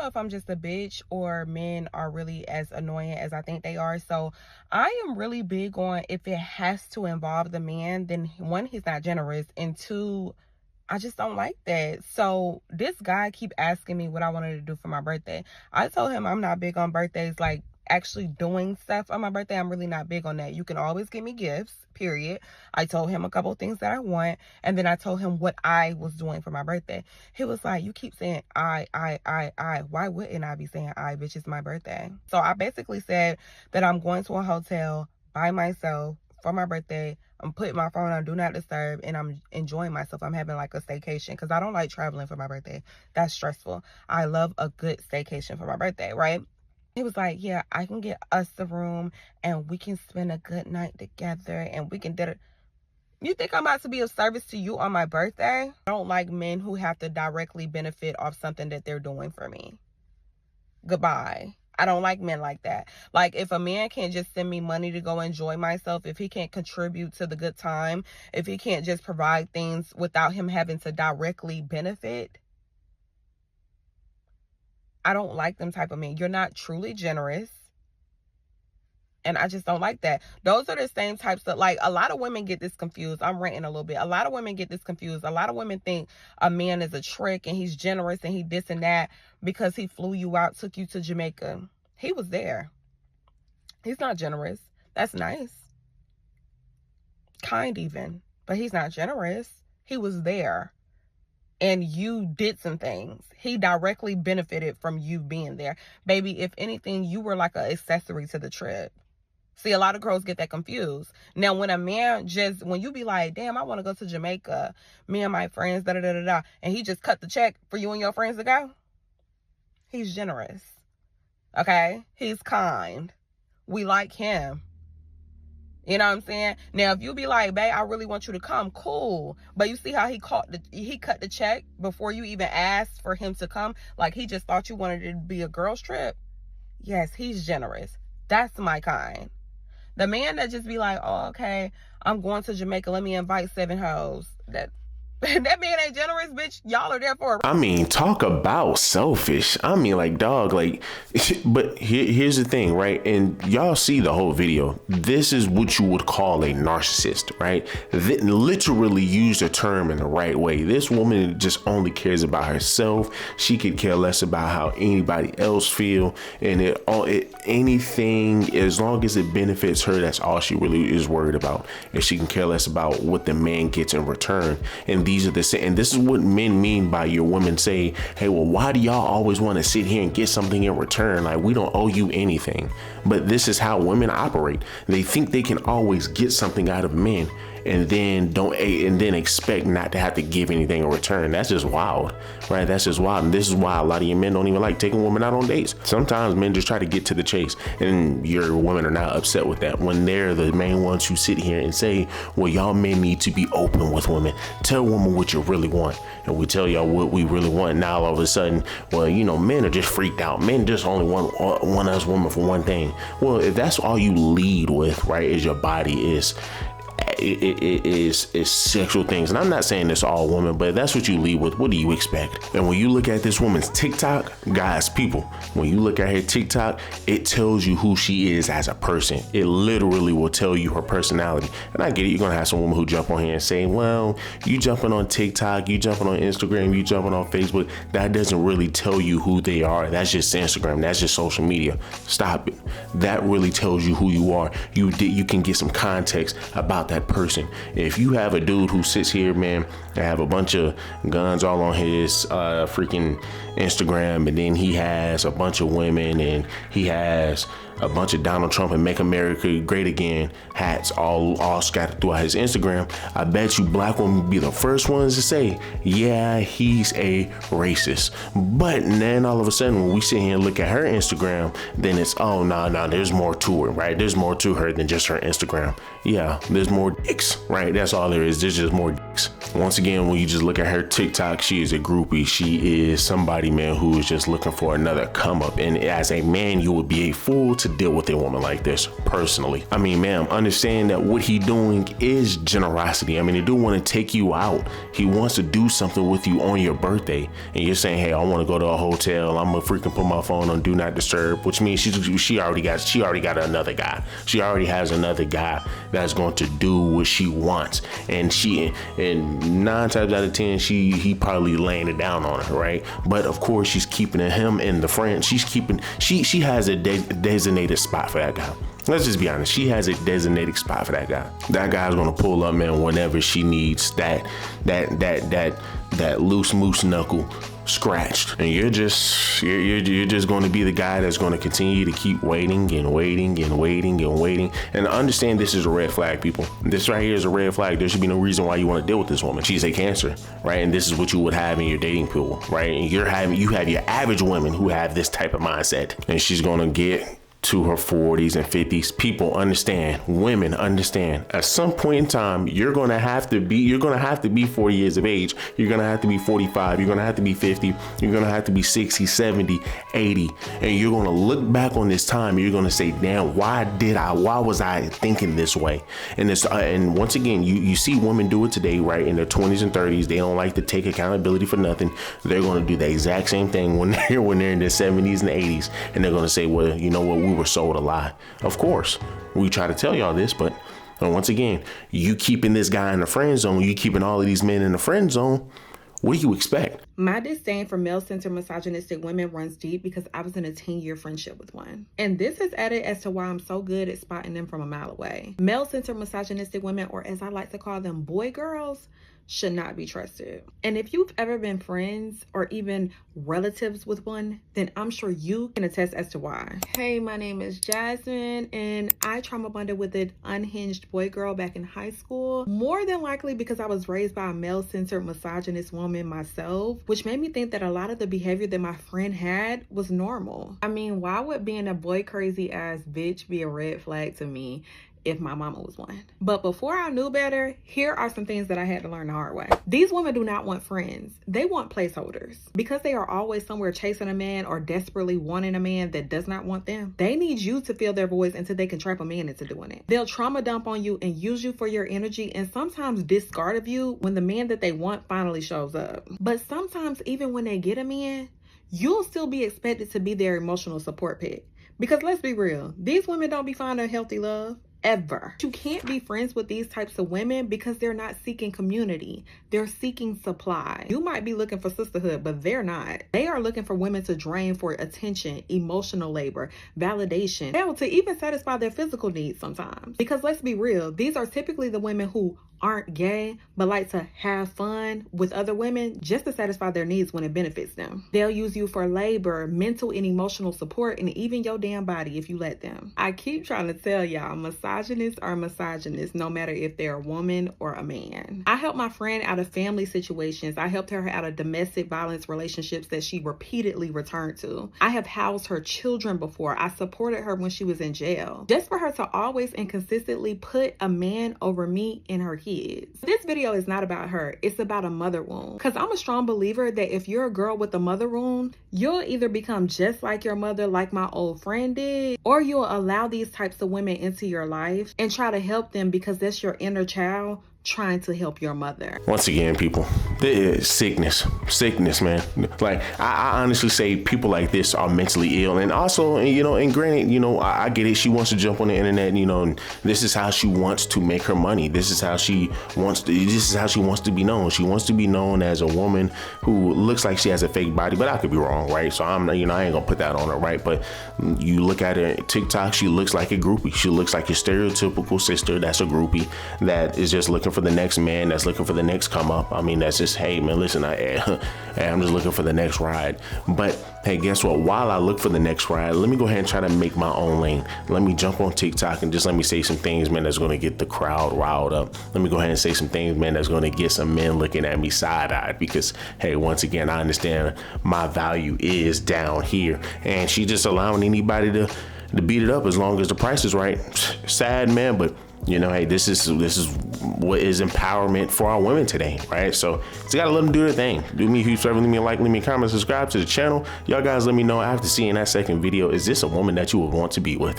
know if I'm just a bitch or men are really as annoying as I think they are. So I am really big on, if it has to involve the man, then one, he's not generous, and two, I just don't like that. So this guy keep asking me what I wanted to do for my birthday. I told him I'm not big on birthdays, like actually doing stuff on my birthday. I'm really not big on that. You can always give me gifts, period. I told him a couple of things that I want, and then I told him what I was doing for my birthday. He was like, you keep saying I. Why wouldn't I be saying I, bitch? It's my birthday. So I basically said that I'm going to a hotel by myself for my birthday. I'm putting my phone on do not disturb, and I'm enjoying myself. I'm having like a staycation, because I don't like traveling for my birthday. That's stressful. I love a good staycation for my birthday, right? He was like, yeah, I can get us the room and we can spend a good night together and we can do it. You think I'm about to be of service to you on my birthday? I don't like men who have to directly benefit off something that they're doing for me. Goodbye. I don't like men like that. Like, if a man can't just send me money to go enjoy myself, if he can't contribute to the good time, if he can't just provide things without him having to directly benefit, I don't like them type of men. You're not truly generous. And I just don't like that. Those are the same types of, like, a lot of women get this confused. I'm ranting a little bit. A lot of women get this confused. A lot of women think a man is a trick and he's generous and he this and that because he flew you out, took you to Jamaica. He was there. He's not generous. That's nice. Kind even. But he's not generous. He was there. And you did some things. He directly benefited from you being there. Baby, if anything, you were like an accessory to the trip. See, a lot of girls get that confused. Now, when a man when you be like, damn, I want to go to Jamaica, me and my friends, da-da-da-da-da, and he just cut the check for you and your friends to go, he's generous. Okay? He's kind. We like him. You know what I'm saying? Now, if you be like, babe, I really want you to come, cool. But you see how he cut the check before you even asked for him to come? Like, he just thought you wanted it to be a girl's trip? Yes, he's generous. That's my kind. The man that just be like, oh, okay, I'm going to Jamaica, let me invite 7 hoes. That man ain't generous, bitch. Y'all are there for I mean, talk about selfish. I mean, like, dog, like, but here's the thing, right? And y'all see the whole video. This is what you would call a narcissist, right? Literally use the term in the right way. This woman just only cares about herself. She could care less about how anybody else feel. And anything, as long as it benefits her, that's all she really is worried about. And she can care less about what the man gets in return. And these are the same, and this is what men mean by your women say, hey, well, why do y'all always want to sit here and get something in return? Like, we don't owe you anything. But this is how women operate. They think they can always get something out of men and then expect not to have to give anything in return. That's just wild, right? That's just wild. And this is why a lot of your men don't even like taking women out on dates. Sometimes men just try to get to the chase, and your women are not upset with that when they're the main ones who sit here and say, well, y'all men need to be open with women. Tell women what you really want. And we tell y'all what we really want. Now all of a sudden, well, you know, men are just freaked out. Men just only want us women for one thing. Well, if that's all you lead with, right, is your body is sexual things. And I'm not saying this all women, but that's what you lead with. What do you expect? And when you look at this woman's TikTok, guys, people, when you look at her TikTok, it tells you who she is as a person. It literally will tell you her personality. And I get it. You're going to have some women who jump on here and say, well, you jumping on TikTok, you jumping on Instagram, you jumping on Facebook. That doesn't really tell you who they are. That's just Instagram. That's just social media. Stop it. That really tells you who you are. You can get some context about that person. If you have a dude who sits here, man, and have a bunch of guns all on his freaking Instagram, and then he has a bunch of women, and he has a bunch of Donald Trump and Make America Great Again hats all scattered throughout his Instagram, I bet you black women be the first ones to say, yeah, he's a racist. But then all of a sudden, when we sit here and look at her Instagram, then it's, oh, no, there's more to her, right? There's more to her than just her Instagram. Yeah, there's more dicks, right? That's all there is. There's just more dicks. Once again, again, when you just look at her TikTok, she is a groupie. She is somebody, man, who is just looking for another come up. And as a man, you would be a fool to deal with a woman like this, personally. I mean, ma'am, understand that what he doing is generosity. I mean, he do want to take you out. He wants to do something with you on your birthday. And you're saying, hey, I want to go to a hotel. I'm gonna freaking put my phone on do not disturb, which means she already got another guy. She already has another guy that's going to do what she wants. And 9 times out of 10, he probably laying it down on her, right? But of course, she's keeping him in the friend. She has a designated spot for that guy. Let's just be honest. She has a designated spot for that guy. That guy's gonna pull up, man, whenever she needs that loose moose knuckle scratched. And you're just going to be the guy that's going to continue to keep waiting and waiting and waiting and waiting. And understand, this is a red flag, people. This right here is a red flag. There should be no reason why you want to deal with this woman. She's a Cancer, right? And this is what you would have in your dating pool, right? And you have your average women who have this type of mindset, and she's going to get to her 40s and 50s. People understand, women understand, at some point in time, you're gonna have to be 40 years of age. You're gonna have to be 45. You're gonna have to be 50. You're gonna have to be 60, 70, 80. And you're gonna look back on this time and you're gonna say, damn, why was I thinking this way? And it's and once again, you see women do it today, right? In their 20s and 30s, they don't like to take accountability for nothing. They're gonna do the exact same thing when they're in their 70s and 80s, and they're gonna say, well, you know what, we were sold a lie. Of course, we try to tell y'all this, but once again, you keeping this guy in the friend zone, you keeping all of these men in the friend zone. What do you expect? My disdain for male-centered misogynistic women runs deep because I was in a 10-year friendship with one. And this is added as to why I'm so good at spotting them from a mile away. Male-centered misogynistic women, or as I like to call them, boy girls, should not be trusted. And if you've ever been friends or even relatives with one, then I'm sure you can attest as to why. Hey, my name is Jasmine, and I trauma bonded with an unhinged boy girl back in high school, more than likely because I was raised by a male-centered misogynist woman myself, which made me think that a lot of the behavior that my friend had was normal. I mean, why would being a boy crazy ass bitch be a red flag to me if my mama was one? But before I knew better, here are some things that I had to learn the hard way. These women do not want friends. They want placeholders. Because they are always somewhere chasing a man or desperately wanting a man that does not want them, they need you to fill their voids until they can trap a man into doing it. They'll trauma dump on you and use you for your energy, and sometimes discard of you when the man that they want finally shows up. But sometimes even when they get a man, you'll still be expected to be their emotional support pet. Because let's be real, these women don't be finding healthy love. Ever. You can't be friends with these types of women because they're not seeking community. They're seeking supply. You might be looking for sisterhood, but they're not. They are looking for women to drain for attention, emotional labor, validation, hell, to even satisfy their physical needs sometimes. Because let's be real, these are typically the women who aren't gay but like to have fun with other women just to satisfy their needs when it benefits them. They'll use you for labor, mental and emotional support, and even your damn body if you let them. I keep trying to tell y'all, misogynists are misogynists no matter if they're a woman or a man. I helped my friend out of family situations. I helped her out of domestic violence relationships that she repeatedly returned to. I have housed her children before. I supported her when she was in jail. Just for her to always and consistently put a man over me and her kids. This video is not about her. It's about a mother wound. Because I'm a strong believer that if you're a girl with a mother wound, you'll either become just like your mother, like my old friend did, or you'll allow these types of women into your life and try to help them because that's your inner child trying to help your mother. Once again, people, there is sickness, man. Like, I honestly say people like this are mentally ill. And also, and granted, I get it. She wants to jump on the internet, and this is how she wants to make her money. This is how she wants to be known. She wants to be known as a woman who looks like she has a fake body, but I could be wrong, right? So I ain't gonna put that on her, right? But you look at her TikTok, she looks like a groupie. She looks like a stereotypical sister that's a groupie that is just looking for the next man, that's looking for the next come up. I mean, that's just, hey man, listen, I'm just looking for the next ride. But hey, guess what? While I look for the next ride, let me go ahead and try to make my own lane. Let me jump on TikTok and just let me say some things, man, that's going to get the crowd riled up. Let me go ahead and say some things, man, that's going to get some men looking at me side-eyed because, hey, once again, I understand my value is down here. And she just allowing anybody to beat it up as long as the price is right. Sad, man, but you know, hey, this is what is empowerment for our women today, right? So just gotta let them do their thing. Do me a huge favor, leave me a like, leave me a comment, subscribe to the channel. Y'all guys let me know after seeing that second video, is this a woman that you would want to be with?